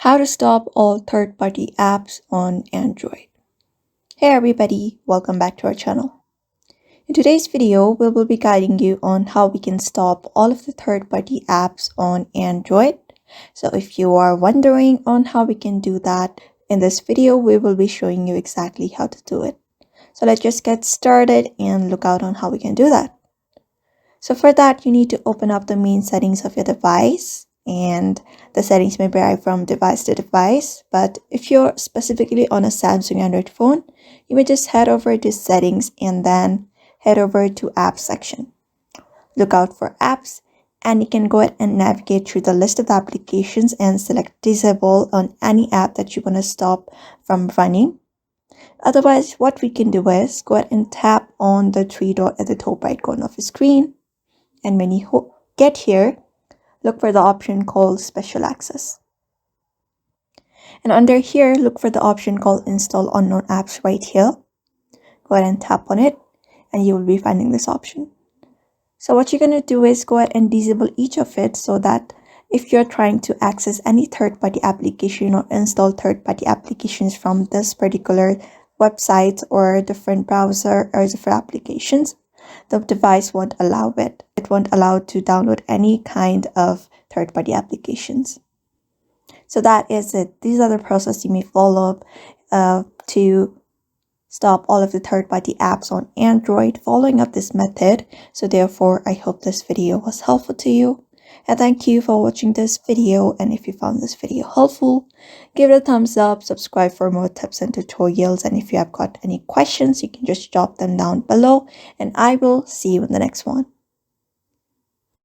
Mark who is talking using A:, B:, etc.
A: How to stop all third-party apps on Android. Hey everybody, welcome back to our channel. In today's video, we will be guiding you on how we can stop all of the third-party apps on Android. So if you are wondering on how we can do that, in this video, we will be showing you exactly how to do it. So let's just get started and look out on how we can do that. So for that, you need to open up the main settings of your device, and the settings may vary from device to device, but if you're specifically on a Samsung Android phone, you may just head over to settings and then head over to apps section. Look out for apps, and you can go ahead and navigate through the list of the applications and select disable on any app that you want to stop from running. Otherwise, what we can do is go ahead and tap on the three dot at the top right corner of the screen. And when you get here, look for the option called Special Access. And under here, look for the option called Install Unknown Apps right here. Go ahead and tap on it, and you will be finding this option. So what you're going to do is go ahead and disable each of it so that if you're trying to access any third-party application or install third-party applications from this particular website or different browser or different applications, the device won't allow it. It won't allow to download any kind of third-party applications. So that is it. These are the process you may follow to stop all of the third-party apps on Android following up this method. So therefore, I hope this video was helpful to you. And thank you for watching this video. And if you found this video helpful, give it a thumbs up, subscribe for more tips and tutorials. And if you have got any questions, you can just drop them down below, and I will see you in the next one.